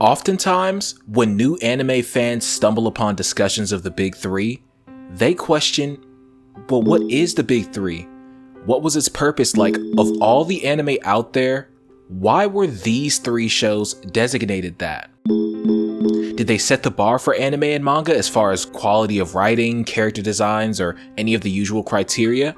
Oftentimes, when new anime fans stumble upon discussions of the big three, they question, well, what is the big three? What was its purpose? Like, of all the anime out there, why were these three shows designated that? Did they set the bar for anime and manga as far as quality of writing, character designs, or any of the usual criteria?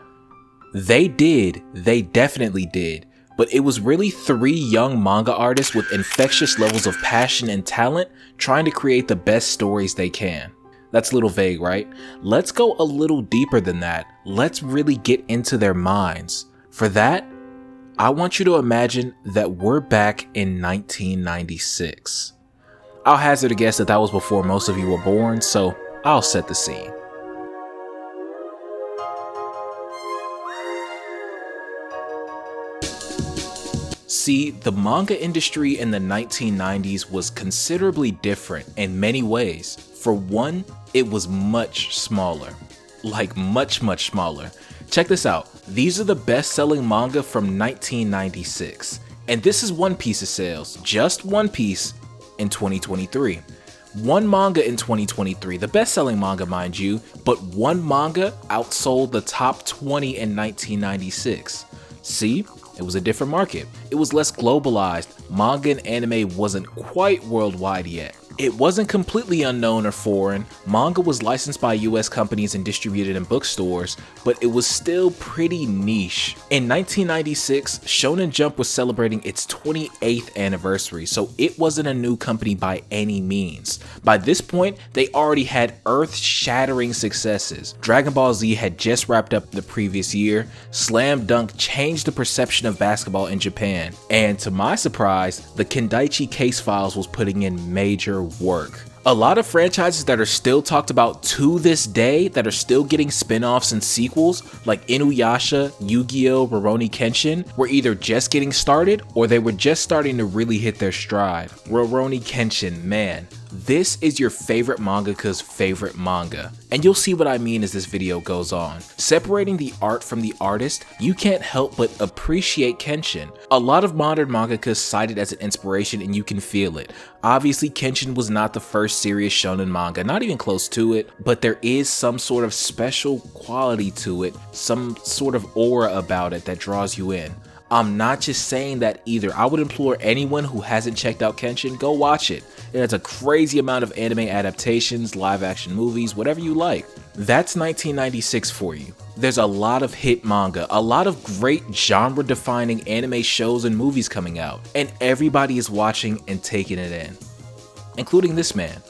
They did. They definitely did. But it was really three young manga artists with infectious levels of passion and talent trying to create the best stories they can. That's a little vague, right? Let's go a little deeper than that. Let's really get into their minds. For that, I want you to imagine that we're back in 1996. I'll hazard a guess that that was before most of you were born, so I'll set the scene. See, the manga industry in the 1990s was considerably different in many ways. For one, it was much smaller. Like much smaller. Check this out. These are the best-selling manga from 1996. And this is One Piece's sales, just One Piece, in 2023. One manga in 2023, the best-selling manga mind you, but one manga outsold the top 20 in 1996. See? It was a different market. It was less globalized. Manga and anime wasn't quite worldwide yet. It wasn't completely unknown or foreign. Manga was licensed by US companies and distributed in bookstores, but it was still pretty niche. In 1996, Shonen Jump was celebrating its 28th anniversary, so it wasn't a new company by any means. By this point, they already had earth-shattering successes. Dragon Ball Z had just wrapped up the previous year, Slam Dunk changed the perception of basketball in Japan, and to my surprise, the Kendaichi Case Files was putting in major work. A lot of franchises that are still talked about to this day that are still getting spin-offs and sequels, like Inuyasha, Yu-Gi-Oh!, Rurouni Kenshin, were either just getting started or they were just starting to really hit their stride. Rurouni Kenshin, man, this is your favorite mangaka's favorite manga. And you'll see what I mean as this video goes on. Separating the art from the artist, you can't help but appreciate Kenshin. A lot of modern mangakas cite it as an inspiration and you can feel it. Obviously, Kenshin was not the first serious shonen manga, not even close to it, but there is some sort of special quality to it, some sort of aura about it that draws you in. I'm not just saying that either. I would implore anyone who hasn't checked out Kenshin, go watch it. It has a crazy amount of anime adaptations, live action movies, whatever you like. That's 1996 for you. There's a lot of hit manga, a lot of great genre defining anime shows and movies coming out, and everybody is watching and taking it in, including this man.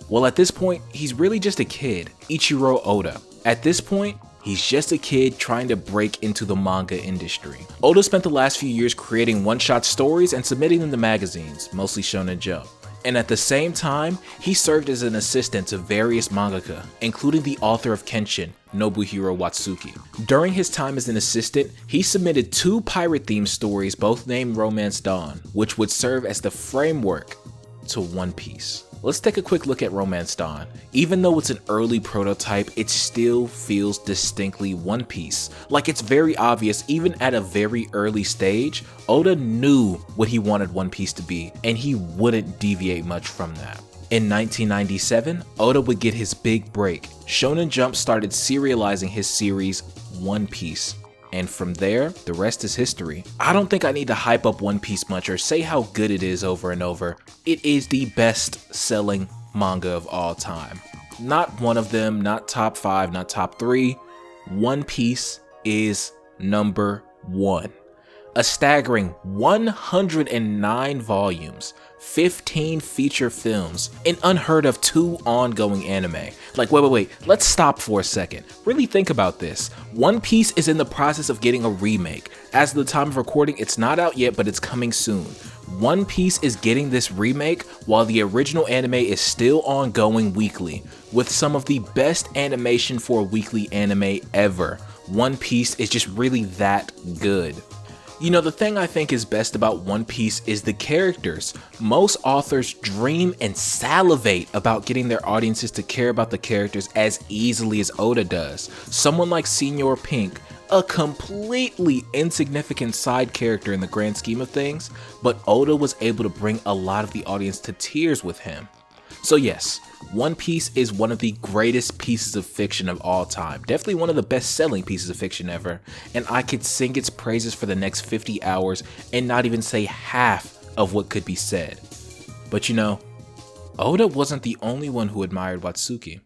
Well, at this point, he's really just a kid, Ichiro Oda. At this point, he's just a kid trying to break into the manga industry. Oda spent the last few years creating one-shot stories and submitting them to magazines, mostly Shonen Jump. And at the same time, he served as an assistant to various mangaka, including the author of Kenshin, Nobuhiro Watsuki. During his time as an assistant, he submitted 2 pirate-themed stories, both named Romance Dawn, which would serve as the framework to One Piece. Let's take a quick look at Romance Dawn. Even though it's an early prototype, it still feels distinctly One Piece. Like, it's very obvious, even at a very early stage, Oda knew what he wanted One Piece to be, and he wouldn't deviate much from that. In 1997, Oda would get his big break. Shonen Jump started serializing his series One Piece. And from there, the rest is history. I don't think I need to hype up One Piece much or say how good it is over and over. It is the best selling manga of all time. Not one of them, not top 5, not top 3. One Piece is number 1. A staggering 109 volumes, 15 feature films, an unheard of 2 ongoing anime. Like, wait, let's stop for a second. Really think about this. One Piece is in the process of getting a remake. As of the time of recording, it's not out yet, but it's coming soon. One Piece is getting this remake while the original anime is still ongoing weekly, with some of the best animation for a weekly anime ever. One Piece is just really that good. You know, the thing I think is best about One Piece is the characters. Most authors dream and salivate about getting their audiences to care about the characters as easily as Oda does. Someone like Senior Pink, a completely insignificant side character in the grand scheme of things, but Oda was able to bring a lot of the audience to tears with him. So yes, One Piece is one of the greatest pieces of fiction of all time, definitely one of the best-selling pieces of fiction ever, and I could sing its praises for the next 50 hours and not even say half of what could be said. But you know, Oda wasn't the only one who admired Watsuki.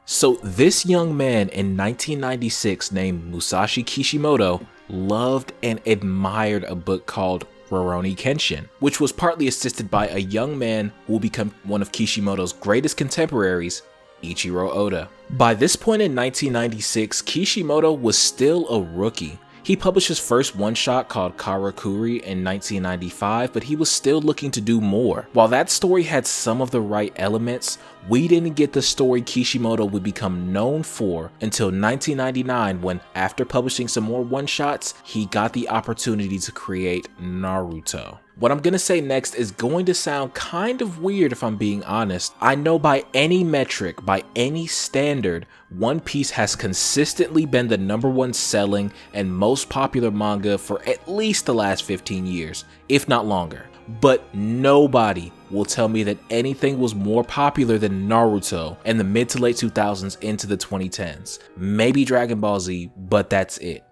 So this young man in 1996 named Musashi Kishimoto loved and admired a book called Rurouni Kenshin, which was partly assisted by a young man who will become one of Kishimoto's greatest contemporaries, Ichiro Oda. By this point in 1996, Kishimoto was still a rookie. He published his first one-shot called Karakuri in 1995, but he was still looking to do more. While that story had some of the right elements, we didn't get the story Kishimoto would become known for until 1999 when, after publishing some more one-shots, he got the opportunity to create Naruto. What I'm gonna say next is going to sound kind of weird if I'm being honest. I know by any metric, by any standard, One Piece has consistently been the #1 selling and most popular manga for at least the last 15 years, if not longer. But nobody will tell me that anything was more popular than Naruto in the mid to late 2000s into the 2010s. Maybe Dragon Ball Z, but that's it.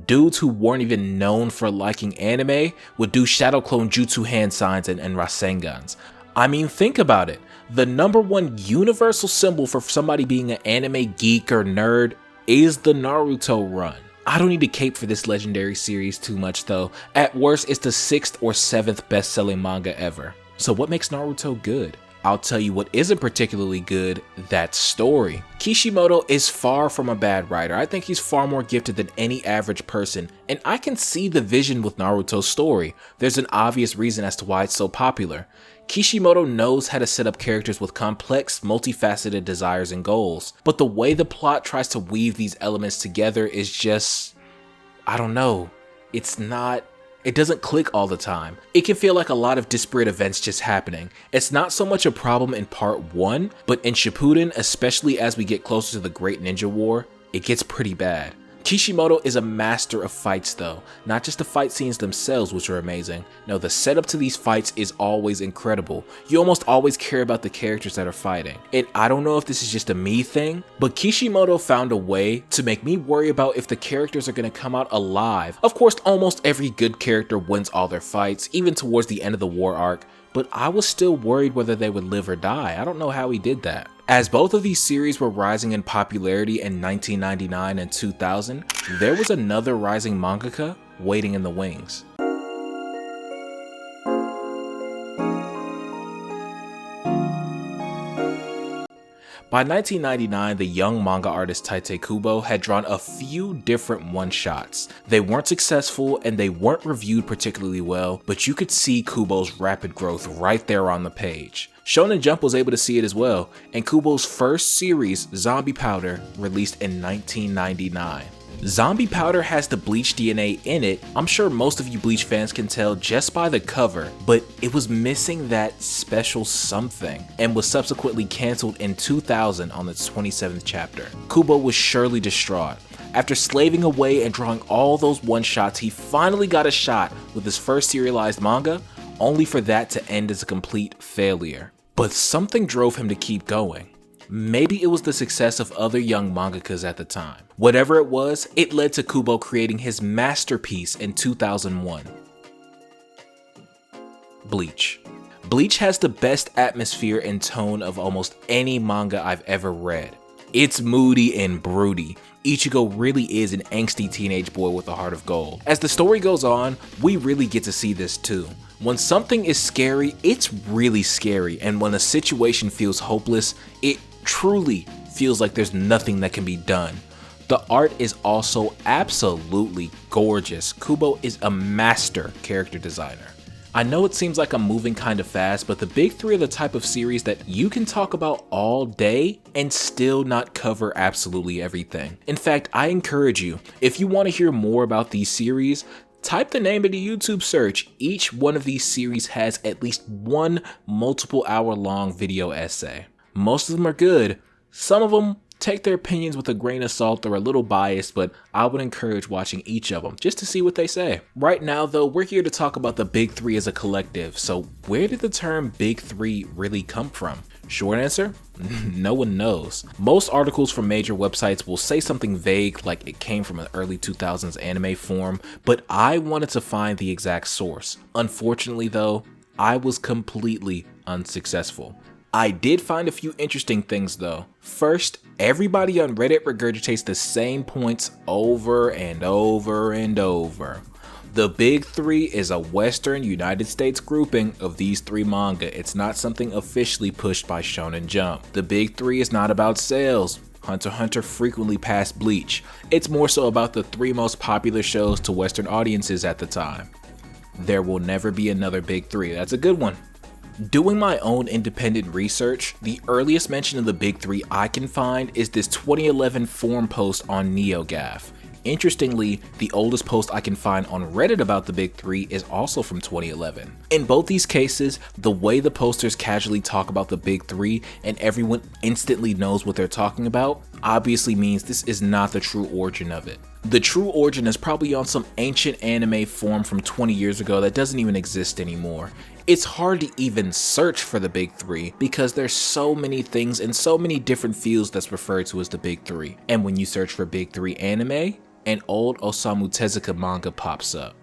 Dudes who weren't even known for liking anime would do shadow clone jutsu hand signs and Rasengans. I mean, think about it. The #1 universal symbol for somebody being an anime geek or nerd is the Naruto run. I don't need to cape for this legendary series too much though. At worst, it's the 6th or 7th best-selling manga ever. So what makes Naruto good? I'll tell you what isn't particularly good, that story. Kishimoto is far from a bad writer. I think he's far more gifted than any average person, and I can see the vision with Naruto's story. There's an obvious reason as to why it's so popular. Kishimoto knows how to set up characters with complex, multifaceted desires and goals, but the way the plot tries to weave these elements together is just, I don't know, it doesn't click all the time. It can feel like a lot of disparate events just happening. It's not so much a problem in part 1, but in Shippuden, especially as we get closer to the Great Ninja War, it gets pretty bad. Kishimoto is a master of fights though, not just the fight scenes themselves, which are amazing. No, the setup to these fights is always incredible. You almost always care about the characters that are fighting. And I don't know if this is just a me thing, but Kishimoto found a way to make me worry about if the characters are going to come out alive. Of course, almost every good character wins all their fights, even towards the end of the war arc, but I was still worried whether they would live or die. I don't know how he did that. As both of these series were rising in popularity in 1999 and 2000, there was another rising mangaka waiting in the wings. By 1999, the young manga artist Tite Kubo had drawn a few different one-shots. They weren't successful and they weren't reviewed particularly well, but you could see Kubo's rapid growth right there on the page. Shonen Jump was able to see it as well, and Kubo's first series, Zombie Powder, released in 1999. Zombie Powder has the Bleach DNA in it. I'm sure most of you Bleach fans can tell just by the cover, but it was missing that special something and was subsequently cancelled in 2000 on its 27th chapter. Kubo was surely distraught. After slaving away and drawing all those one-shots, he finally got a shot with his first serialized manga, only for that to end as a complete failure. But something drove him to keep going. Maybe it was the success of other young mangakas at the time. Whatever it was, it led to Kubo creating his masterpiece in 2001. Bleach. Bleach has the best atmosphere and tone of almost any manga I've ever read. It's moody and broody. Ichigo really is an angsty teenage boy with a heart of gold. As the story goes on, we really get to see this too. When something is scary, it's really scary, and when a situation feels hopeless, it truly feels like there's nothing that can be done. The art is also absolutely gorgeous. Kubo is a master character designer. I know it seems like I'm moving kind of fast, but the big three are the type of series that you can talk about all day and still not cover absolutely everything. In fact, I encourage you, if you want to hear more about these series, type the name into YouTube search. Each one of these series has at least one multiple hour long video essay. Most of them are good, some of them Take their opinions with a grain of salt. They're a little biased, but I would encourage watching each of them just to see what they say. Right now though, we're here to talk about the big three as a collective. So where did the term big three really come from? Short answer? No one knows. Most articles from major websites will say something vague like it came from an early 2000s anime forum, but I wanted to find the exact source. Unfortunately though, I was completely unsuccessful. I did find a few interesting things though. First, everybody on Reddit regurgitates the same points over and over and over. The big three is a Western United States grouping of these three manga. It's not something officially pushed by Shonen Jump. The big three is not about sales. Hunter x Hunter frequently passed Bleach. It's more so about the three most popular shows to Western audiences at the time. There will never be another big three. That's a good one. Doing my own independent research, the earliest mention of the big three I can find is this 2011 forum post on NeoGAF. Interestingly, the oldest post I can find on Reddit about the big three is also from 2011. In both these cases, the way the posters casually talk about the big three and everyone instantly knows what they're talking about obviously means this is not the true origin of it. The true origin is probably on some ancient anime forum from 20 years ago that doesn't even exist anymore. It's hard to even search for the big three because there's so many things and so many different fields that's referred to as the big three. And when you search for big three anime, an old Osamu Tezuka manga pops up.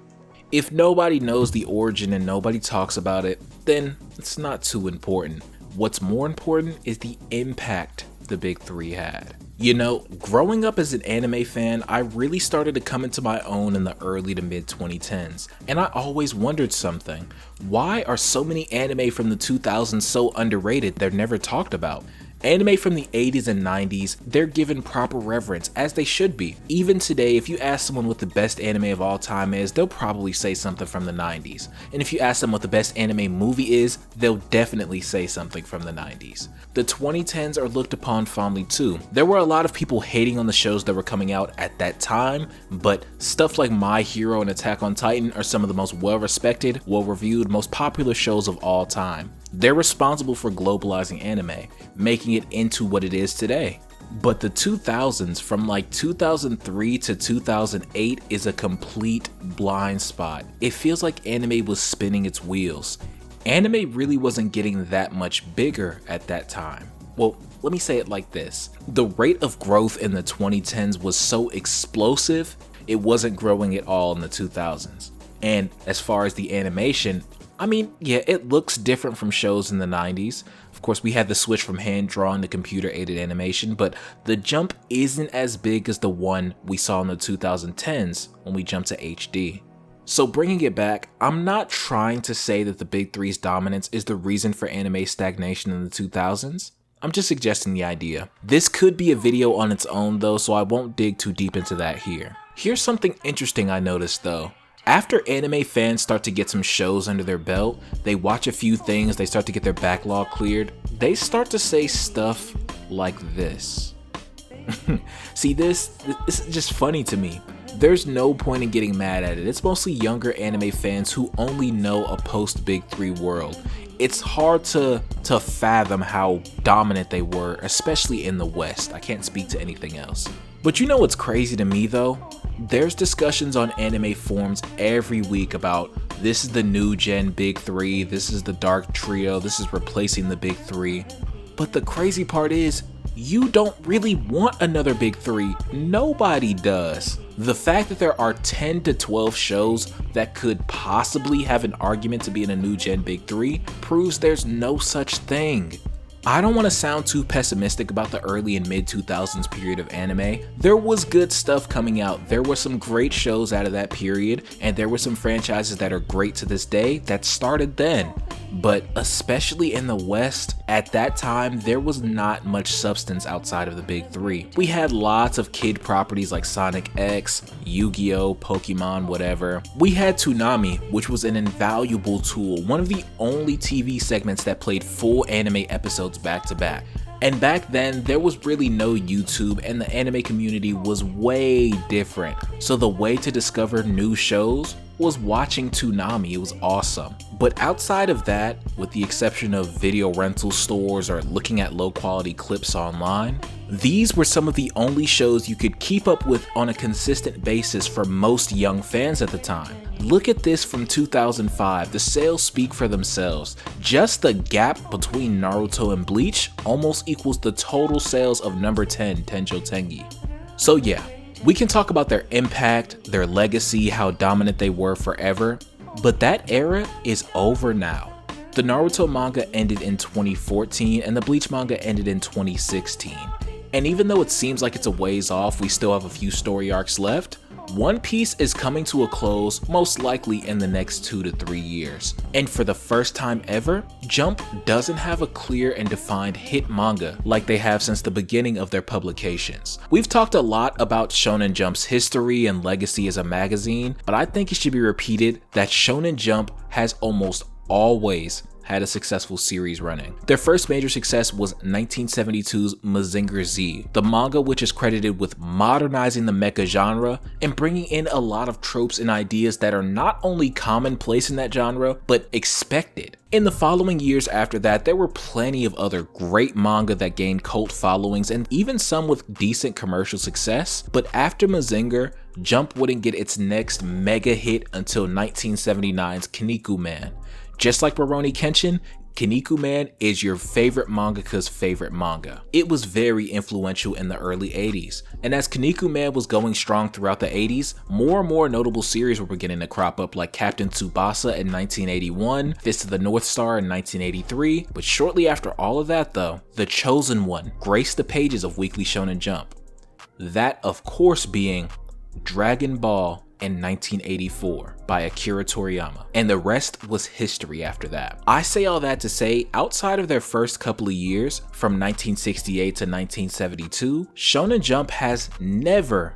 If nobody knows the origin and nobody talks about it, then it's not too important. What's more important is the impact the big three had. You know, growing up as an anime fan, I really started to come into my own in the early to mid 2010s, and I always wondered something. Why are so many anime from the 2000s so underrated they're never talked about? Anime from the 80s and 90s, they're given proper reverence, as they should be. Even today, if you ask someone what the best anime of all time is, they'll probably say something from the 90s. And if you ask them what the best anime movie is, they'll definitely say something from the 90s. The 2010s are looked upon fondly too. There were a lot of people hating on the shows that were coming out at that time, but stuff like My Hero and Attack on Titan are some of the most well-respected, well-reviewed, most popular shows of all time. They're responsible for globalizing anime, making it into what it is today. But the 2000s, from like 2003 to 2008, is a complete blind spot. It feels like anime was spinning its wheels. Anime really wasn't getting that much bigger at that time. Well, let me say it like this. The rate of growth in the 2010s was so explosive, it wasn't growing at all in the 2000s. And as far as the animation, I mean, yeah, it looks different from shows in the 90s. Of course, we had the switch from hand-drawn to computer-aided animation, but the jump isn't as big as the one we saw in the 2010s when we jumped to HD. So bringing it back, I'm not trying to say that the big three's dominance is the reason for anime stagnation in the 2000s. I'm just suggesting the idea. This could be a video on its own though, so I won't dig too deep into that here. Here's something interesting I noticed though. After anime fans start to get some shows under their belt, they watch a few things, they start to get their backlog cleared, they start to say stuff like this. See, this is just funny to me. There's no point in getting mad at it. It's mostly younger anime fans who only know a post-Big Three world. It's hard to fathom how dominant they were, especially in the West. I can't speak to anything else. But you know what's crazy to me though? There's discussions on anime forums every week about this is the new gen Big Three, this is the Dark Trio, this is replacing the Big Three. But the crazy part is, you don't really want another Big Three. Nobody does. The fact that there are 10 to 12 shows that could possibly have an argument to be in a new gen Big Three proves there's no such thing. I don't want to sound too pessimistic about the early and mid 2000s period of anime. There was good stuff coming out. There were some great shows out of that period, and there were some franchises that are great to this day that started then. But especially in the West, at that time, there was not much substance outside of the Big Three. We had lots of kid properties like Sonic X, Yu-Gi-Oh!, Pokemon, whatever. We had Toonami, which was an invaluable tool, one of the only TV segments that played full anime episodes back to back. And back then, there was really no YouTube and the anime community was way different. So the way to discover new shows was watching Toonami. It was awesome. But outside of that, with the exception of video rental stores or looking at low quality clips online, these were some of the only shows you could keep up with on a consistent basis for most young fans at the time. Look at this from 2005, the sales speak for themselves. Just the gap between Naruto and Bleach almost equals the total sales of number 10, Tenjo Tengi. So yeah, we can talk about their impact, their legacy, how dominant they were forever, but that era is over now. The Naruto manga ended in 2014 and the Bleach manga ended in 2016. And even though it seems like it's a ways off, we still have a few story arcs left. One Piece is coming to a close most likely in the next 2 to 3 years. And for the first time ever, Jump doesn't have a clear and defined hit manga like they have since the beginning of their publications. We've talked a lot about Shonen Jump's history and legacy as a magazine, but I think it should be repeated that Shonen Jump has almost always had a successful series running. Their first major success was 1972's Mazinger Z, the manga which is credited with modernizing the mecha genre and bringing in a lot of tropes and ideas that are not only commonplace in that genre, but expected. In the following years after that, there were plenty of other great manga that gained cult followings and even some with decent commercial success, but after Mazinger, Jump wouldn't get its next mega hit until 1979's Kinniku Man. Just like Rurouni Kenshin, Kinniku Man is your favorite mangaka's favorite manga. It was very influential in the early 80s, and as Kinniku Man was going strong throughout the 80s, more and more notable series were beginning to crop up, like Captain Tsubasa in 1981, Fist of the North Star in 1983, but shortly after all of that though, The Chosen One graced the pages of Weekly Shonen Jump. That of course being Dragon Ball in 1984 by Akira Toriyama, and the rest was history after that. I say all that to say, outside of their first couple of years, from 1968 to 1972, Shonen Jump has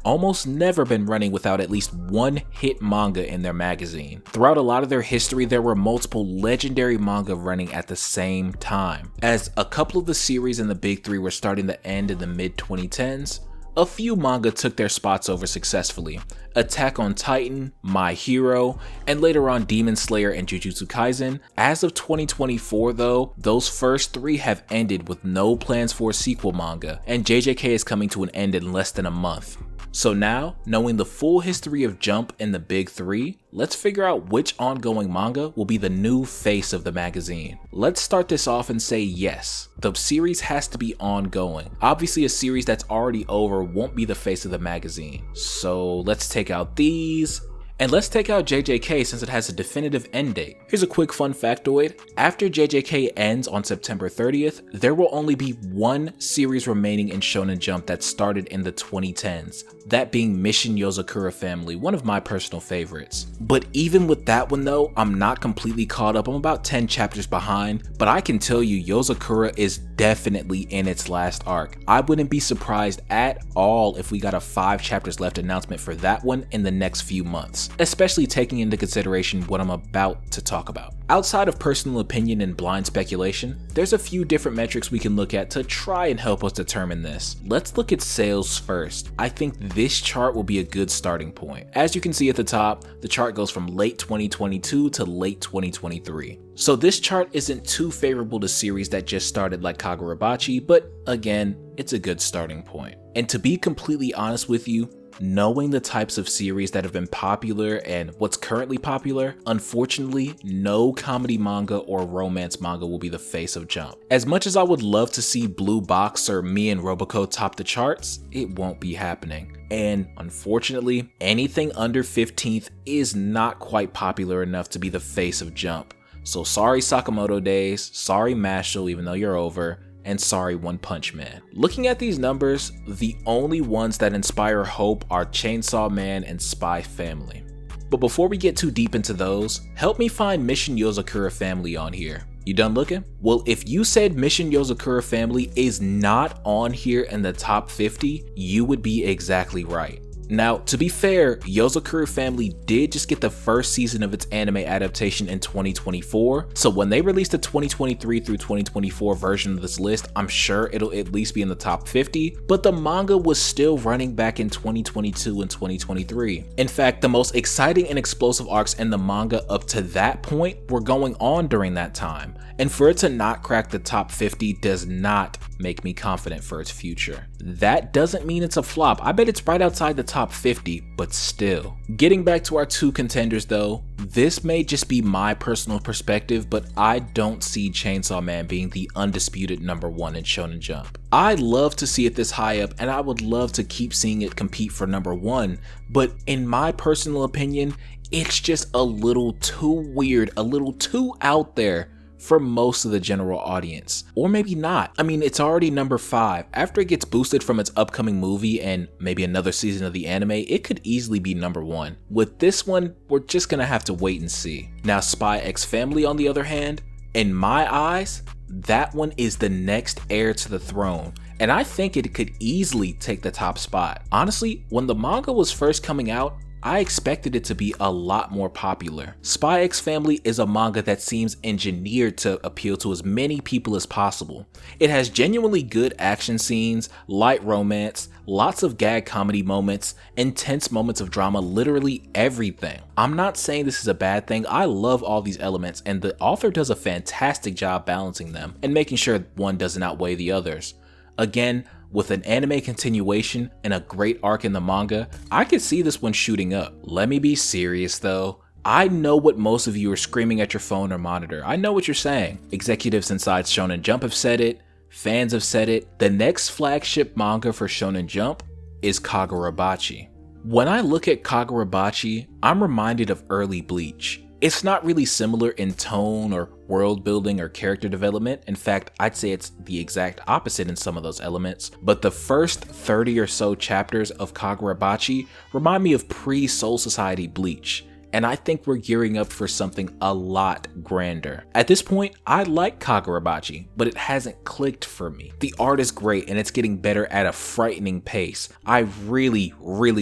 almost never been running without at least one hit manga in their magazine. Throughout a lot of their history, there were multiple legendary manga running at the same time. As a couple of the series in the big three were starting to end in the mid-2010s, a few manga took their spots over successfully. Attack on Titan, My Hero, and later on Demon Slayer and Jujutsu Kaisen. As of 2024 though, those first three have ended with no plans for a sequel manga, and JJK is coming to an end in less than a month. So now, knowing the full history of Jump and the big three, let's figure out which ongoing manga will be the new face of the magazine. Let's start this off and say yes, the series has to be ongoing. Obviously a series that's already over won't be the face of the magazine. So let's take out these. And let's take out JJK since it has a definitive end date. Here's a quick fun factoid. After JJK ends on September 30th, there will only be one series remaining in Shonen Jump that started in the 2010s, that being Mission Yozakura Family, one of my personal favorites. But even with that one though, I'm not completely caught up. I'm about 10 chapters behind, but I can tell you Yozakura is definitely in its last arc. I wouldn't be surprised at all if we got a 5 chapters left announcement for that one in the next few months, especially taking into consideration what I'm about to talk about. Outside of personal opinion and blind speculation, there's a few different metrics we can look at to try and help us determine this. Let's look at sales first. I think this chart will be a good starting point. As you can see at the top, the chart goes from late 2022 to late 2023. So this chart isn't too favorable to series that just started like Kagurabachi, but again, it's a good starting point. And to be completely honest with you, knowing the types of series that have been popular and what's currently popular, unfortunately, no comedy manga or romance manga will be the face of Jump. As much as I would love to see Blue Box or Me and Roboco top the charts, it won't be happening. And unfortunately, anything under 15th is not quite popular enough to be the face of Jump. So sorry Sakamoto Days, sorry Mashle even though you're over, and sorry One Punch Man. Looking at these numbers, the only ones that inspire hope are Chainsaw Man and Spy Family. But before we get too deep into those, help me find Mission Yozakura Family on here. You done looking? Well, if you said Mission Yozakura Family is not on here in the top 50, you would be exactly right. Now, to be fair, Yozakura Family did just get the first season of its anime adaptation in 2024, so when they release the 2023 through 2024 version of this list, I'm sure it'll at least be in the top 50, but the manga was still running back in 2022 and 2023. In fact, the most exciting and explosive arcs in the manga up to that point were going on during that time, and for it to not crack the top 50 does not make me confident for its future. That doesn't mean it's a flop. I bet it's right outside the top 50, but still. Getting back to our two contenders though, this may just be my personal perspective, but I don't see Chainsaw Man being the undisputed #1 in Shonen Jump. I love to see it this high up, and I would love to keep seeing it compete for #1, but in my personal opinion, it's just a little too weird, a little too out there for most of the general audience. Or maybe not. I mean, it's already #5. After it gets boosted from its upcoming movie and maybe another season of the anime, it could easily be #1. With this one, we're just gonna have to wait and see. Now, Spy X Family on the other hand, in my eyes, that one is the next heir to the throne, and I think it could easily take the top spot. Honestly, when the manga was first coming out, I expected it to be a lot more popular. Spy X Family is a manga that seems engineered to appeal to as many people as possible. It has genuinely good action scenes, light romance, lots of gag comedy moments, intense moments of drama, literally everything. I'm not saying this is a bad thing. I love all these elements, and the author does a fantastic job balancing them and making sure one doesn't outweigh the others. Again, with an anime continuation and a great arc in the manga, I could see this one shooting up. Let me be serious though. I know what most of you are screaming at your phone or monitor. I know what you're saying. Executives inside Shonen Jump have said it, fans have said it. The next flagship manga for Shonen Jump is Kagurabachi. When I look at Kagurabachi, I'm reminded of early Bleach. It's not really similar in tone or world building or character development. In fact, I'd say it's the exact opposite in some of those elements. But the first 30 or so chapters of Kagurabachi remind me of pre-Soul Society Bleach, and I think we're gearing up for something a lot grander. At this point, I like Kagurabachi, but it hasn't clicked for me. The art is great and it's getting better at a frightening pace. I really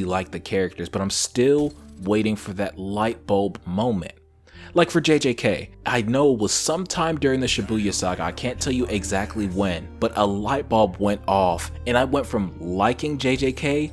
like the characters, but I'm still waiting for that light bulb moment. Like for JJK, I know it was sometime during the Shibuya saga, I can't tell you exactly when, but a light bulb went off and I went from liking JJK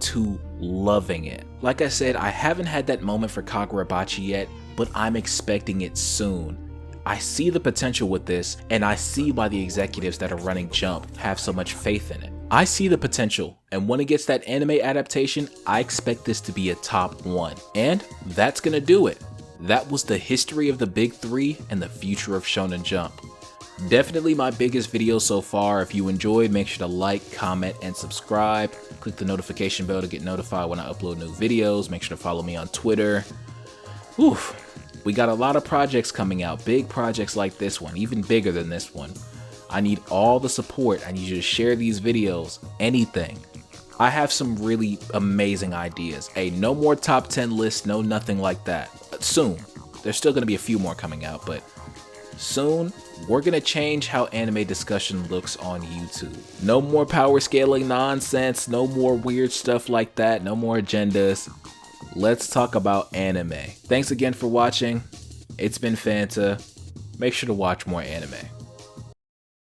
to loving it. Like I said, I haven't had that moment for Kagurabachi yet, but I'm expecting it soon. I see the potential with this, and I see why the executives that are running Jump have so much faith in it. I see the potential, and when it gets that anime adaptation, I expect this to be a top 1. And that's gonna do it. That was the history of the big 3 and the future of Shonen Jump. Definitely my biggest video so far. If you enjoyed, make sure to like, comment, and subscribe. Click the notification bell to get notified when I upload new videos. Make sure to follow me on Twitter. Oof, we got a lot of projects coming out, big projects like this one, even bigger than this one. I need all the support. I need you to share these videos, anything. I have some really amazing ideas. Hey, no more top 10 lists, no nothing like that. Soon. There's still gonna be a few more coming out, but soon we're gonna change how anime discussion looks on YouTube. No more power scaling nonsense, no more weird stuff like that, no more agendas. Let's talk about anime. Thanks again for watching. It's been Phanta. Make sure to watch more anime.